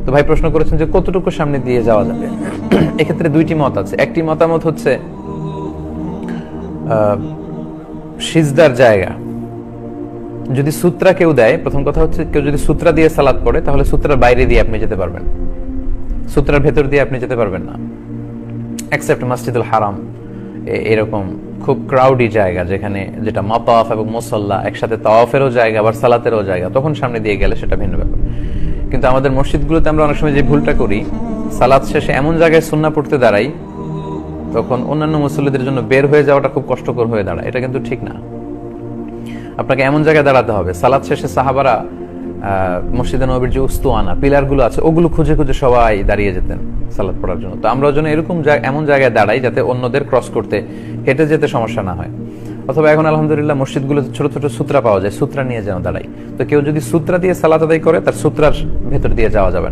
তো ভাই প্রশ্ন করেছেন যে কতটুকু সামনে দিয়ে যাওয়া যাবে। এক্ষেত্রে দুইটি মত আছে। একটি মতামত হচ্ছে সিজদার জায়গা যদি সূত্রা কেউ দেয়, প্রথম কথা হচ্ছে কেউ যদি সূত্রা দিয়ে সালাত পড়ে তাহলে সূত্রার বাইরে দিয়ে আপনি যেতে পারবেন, সূত্রার ভেতর দিয়ে আপনি যেতে পারবেন না, এক্সেপ্ট মসজিদুল হারাম এরকম খুব ক্রাউডি জায়গা যেখানে যেটা মাতাফ এবং মুসাল্লা একসাথে তাওয়াফেরও জায়গা আবার সালাতেরও জায়গা, তখন সামনে দিয়ে গেলে সেটা ভিন্ন ব্যাপার। কিন্তু আমাদের মসজিদগুলোতে আমরা অনেক সময় যে ভুলটা করি, সালাত শেষে এমন জায়গায় সুন্নাহ পড়তে দাঁড়াই তখন অন্যান্য মুসল্লিদের জন্য বের হয়ে যাওয়াটা খুব কষ্টকর হয়ে দাঁড়ায়। এটা কিন্তু ঠিক না। আপনাকে এমন জায়গায় দাঁড়াতে হবে, সালাত শেষে সাহাবারা মসজিদে নববীর যে উস্তুয়ানা পিলারগুলো আছে ওগুলো খুঁজে খুঁজে সবাই দাঁড়িয়ে যেতেন সালাত পড়ার জন্য। তো আমরা যেন এরকম এমন জায়গায় দাঁড়াই যাতে অন্যদের ক্রস করতে হেঁটে যেতে সমস্যা না হয়। অথবা এখন আলহামদুলিল্লাহ মসজিদগুলোতে ছোট ছোট সূত্রা পাওয়া যায়, সূত্রা নিয়ে যেন দাঁড়াই। তো কেউ যদি সূত্রা দিয়ে সালাত আদায় করে তার সূত্রার ভেতর দিয়ে যাওয়া যাবে না।